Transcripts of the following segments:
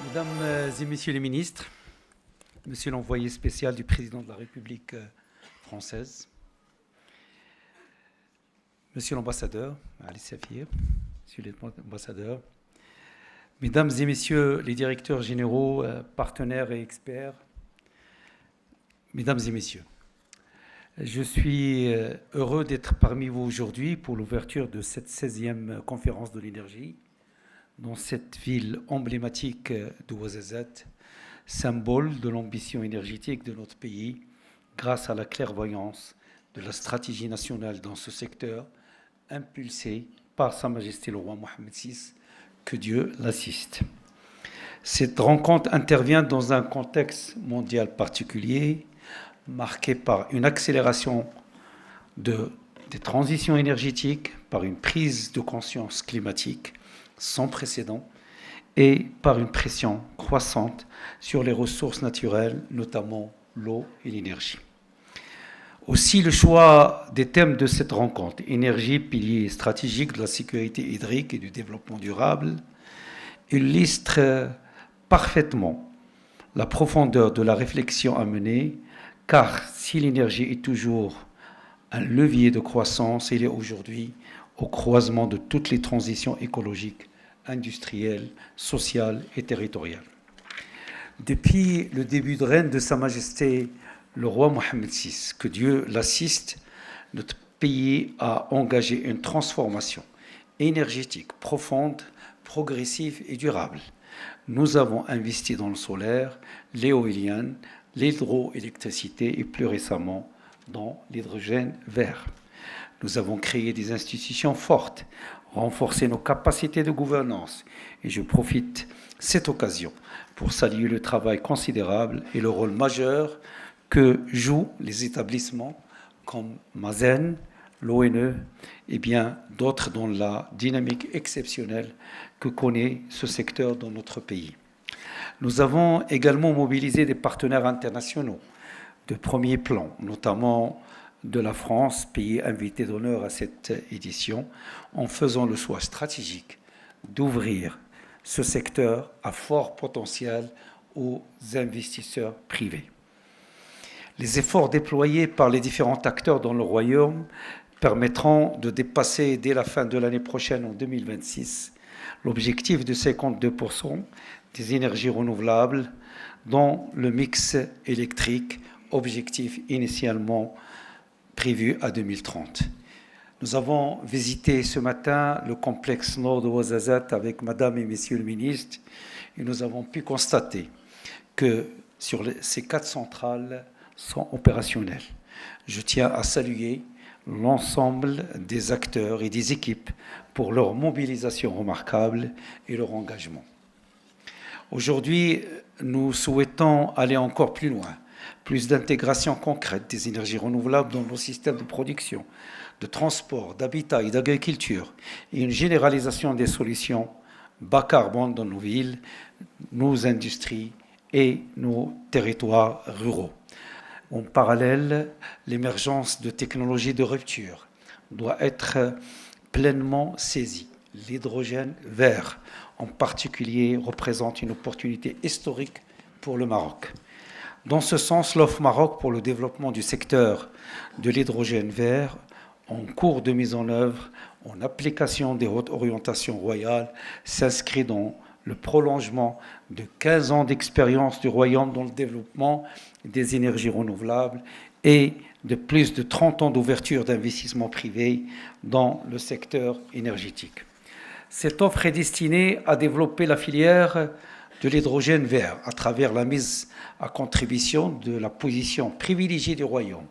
Mesdames et messieurs les ministres, monsieur l'envoyé spécial du président de la République française, monsieur l'ambassadeur, Ali Safir, monsieur l'ambassadeur, mesdames et messieurs les directeurs généraux, partenaires et experts, mesdames et messieurs, je suis heureux d'être parmi vous aujourd'hui pour l'ouverture de cette 16e conférence de l'énergie dans cette ville emblématique de Ouarzazate, symbole de l'ambition énergétique de notre pays, grâce à la clairvoyance de la stratégie nationale dans ce secteur, impulsée par Sa Majesté le roi Mohammed VI, que Dieu l'assiste. Cette rencontre intervient dans un contexte mondial particulier, marqué par une accélération des transitions énergétiques, par une prise de conscience climatique sans précédent et par une pression croissante sur les ressources naturelles, notamment l'eau et l'énergie. Aussi, le choix des thèmes de cette rencontre, énergie, pilier stratégique de la sécurité hydrique et du développement durable, illustre parfaitement la profondeur de la réflexion à mener, car si l'énergie est toujours un levier de croissance, il est aujourd'hui au croisement de toutes les transitions écologiques, industrielles, sociales et territoriales. Depuis le début de règne de Sa Majesté le roi Mohammed VI, que Dieu l'assiste, notre pays a engagé une transformation énergétique profonde, progressive et durable. Nous avons investi dans le solaire, l'éolien, l'hydroélectricité et plus récemment dans l'hydrogène vert. Nous avons créé des institutions fortes, renforcé nos capacités de gouvernance et je profite de cette occasion pour saluer le travail considérable et le rôle majeur que jouent les établissements comme Mazen, l'ONE et bien d'autres dans la dynamique exceptionnelle que connaît ce secteur dans notre pays. Nous avons également mobilisé des partenaires internationaux de premier plan, notamment de la France, pays invité d'honneur à cette édition, en faisant le choix stratégique d'ouvrir ce secteur à fort potentiel aux investisseurs privés. Les efforts déployés par les différents acteurs dans le Royaume permettront de dépasser dès la fin de l'année prochaine, en 2026, l'objectif de 52% des énergies renouvelables dans le mix électrique, objectif initialement prévu à 2030. Nous avons visité ce matin le complexe nord de Ouarzazate avec Madame et Messieurs le ministre et nous avons pu constater que ces 4 centrales sont opérationnelles. Je tiens à saluer l'ensemble des acteurs et des équipes pour leur mobilisation remarquable et leur engagement. Aujourd'hui, nous souhaitons aller encore plus loin, plus d'intégration concrète des énergies renouvelables dans nos systèmes de production, de transport, d'habitat et d'agriculture, et une généralisation des solutions bas carbone dans nos villes, nos industries et nos territoires ruraux. En parallèle, l'émergence de technologies de rupture doit être pleinement saisie. L'hydrogène vert, en particulier, représente une opportunité historique pour le Maroc. Dans ce sens, l'offre Maroc pour le développement du secteur de l'hydrogène vert, en cours de mise en œuvre, en application des hautes orientations royales, s'inscrit dans le prolongement de 15 ans d'expérience du Royaume dans le développement des énergies renouvelables et de plus de 30 ans d'ouverture d'investissements privés dans le secteur énergétique. Cette offre est destinée à développer la filière de l'hydrogène vert à travers la mise à contribution de la position privilégiée du Royaume,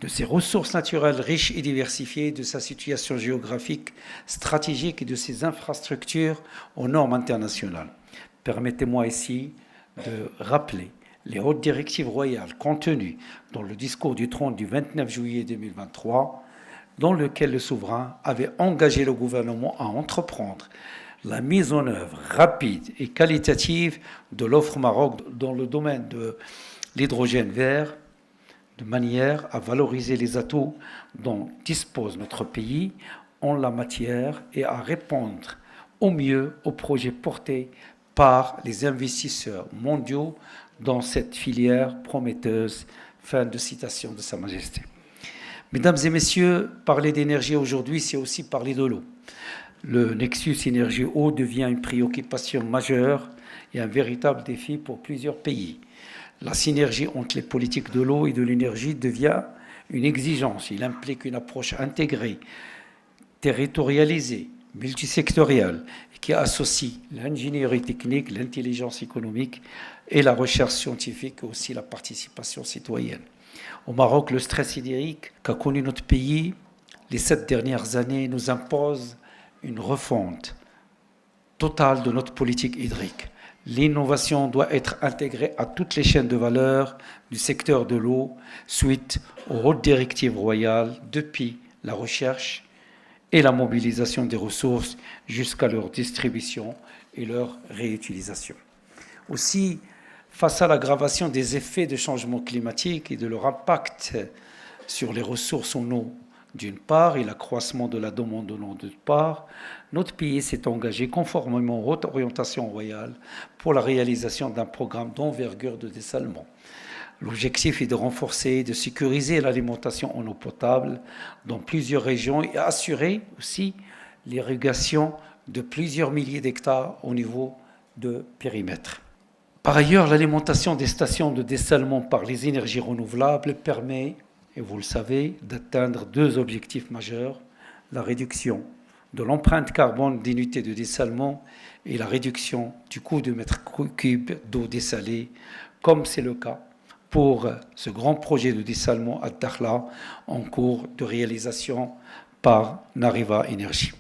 de ses ressources naturelles riches et diversifiées, de sa situation géographique stratégique et de ses infrastructures aux normes internationales. Permettez-moi ici de rappeler les hautes directives royales contenues dans le discours du trône du 29 juillet 2023, dans lequel le souverain avait engagé le gouvernement à entreprendre la mise en œuvre rapide et qualitative de l'offre Maroc dans le domaine de l'hydrogène vert, de manière à valoriser les atouts dont dispose notre pays en la matière et à répondre au mieux aux projets portés par les investisseurs mondiaux dans cette filière prometteuse. Fin de citation de Sa Majesté. Mesdames et messieurs, parler d'énergie aujourd'hui, c'est aussi parler de l'eau. Le nexus énergie-eau devient une préoccupation majeure et un véritable défi pour plusieurs pays. La synergie entre les politiques de l'eau et de l'énergie devient une exigence. Il implique une approche intégrée, territorialisée, multisectorielle, qui associe l'ingénierie technique, l'intelligence économique et la recherche scientifique, et aussi la participation citoyenne. Au Maroc, le stress hydrique qu'a connu notre pays les 7 dernières années nous impose une refonte totale de notre politique hydrique. L'innovation doit être intégrée à toutes les chaînes de valeur du secteur de l'eau suite aux hautes directives royales depuis la recherche et la mobilisation des ressources jusqu'à leur distribution et leur réutilisation. Aussi, face à l'aggravation des effets de changement climatique et de leur impact sur les ressources en eau d'une part et l'accroissement de la demande en eau d'autre part, notre pays s'est engagé conformément aux hautes orientations royales pour la réalisation d'un programme d'envergure de dessalement. L'objectif est de renforcer et de sécuriser l'alimentation en eau potable dans plusieurs régions et assurer aussi l'irrigation de plusieurs milliers d'hectares au niveau de périmètre. Par ailleurs, l'alimentation des stations de dessalement par les énergies renouvelables permet, et vous le savez, d'atteindre 2 objectifs majeurs, la réduction de l'empreinte carbone d'unités de dessalement et la réduction du coût de mètre cube d'eau dessalée, comme c'est le cas pour ce grand projet de dessalement à Dakhla en cours de réalisation par Nariva Énergie.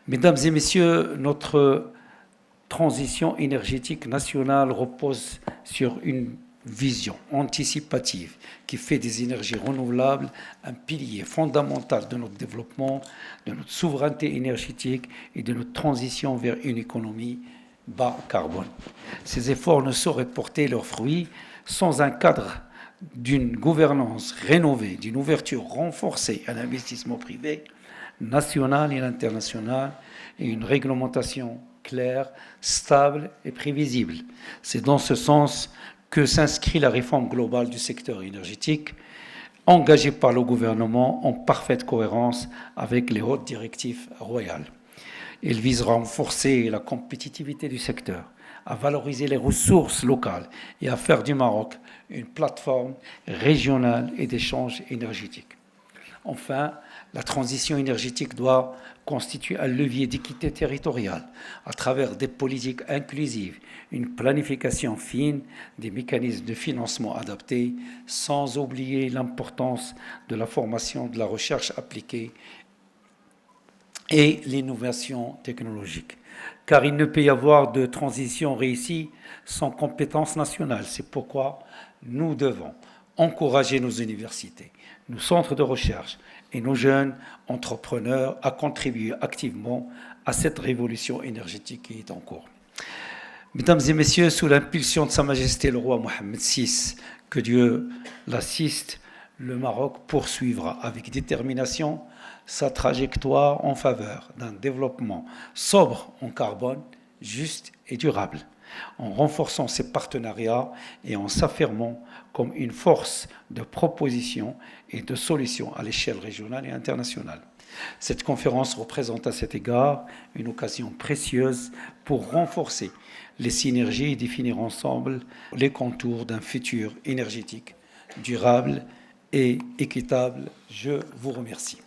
Mesdames et messieurs, notre transition énergétique nationale repose sur une vision anticipative qui fait des énergies renouvelables un pilier fondamental de notre développement, de notre souveraineté énergétique et de notre transition vers une économie bas carbone. Ces efforts ne sauraient porter leurs fruits sans un cadre d'une gouvernance rénovée, d'une ouverture renforcée à l'investissement privé, national et international, et une réglementation claire, stable et prévisible. C'est dans ce sens que s'inscrit la réforme globale du secteur énergétique, engagée par le gouvernement en parfaite cohérence avec les hautes directives royales. Il vise à renforcer la compétitivité du secteur, à valoriser les ressources locales et à faire du Maroc une plateforme régionale et d'échange énergétique. Enfin, la transition énergétique doit constituer un levier d'équité territoriale à travers des politiques inclusives, une planification fine, des mécanismes de financement adaptés, sans oublier l'importance de la formation, de la recherche appliquée et l'innovation technologique. Car il ne peut y avoir de transition réussie sans compétences nationales. C'est pourquoi nous devons encourager nos universités, nos centres de recherche et nos jeunes entrepreneurs à contribuer activement à cette révolution énergétique qui est en cours. Mesdames et messieurs, sous l'impulsion de Sa Majesté le roi Mohammed VI, que Dieu l'assiste, le Maroc poursuivra avec détermination sa trajectoire en faveur d'un développement sobre en carbone, juste et durable, en renforçant ses partenariats et en s'affirmant comme une force de proposition et de solution à l'échelle régionale et internationale. Cette conférence représente à cet égard une occasion précieuse pour renforcer les synergies et définir ensemble les contours d'un futur énergétique durable et équitable. Je vous remercie.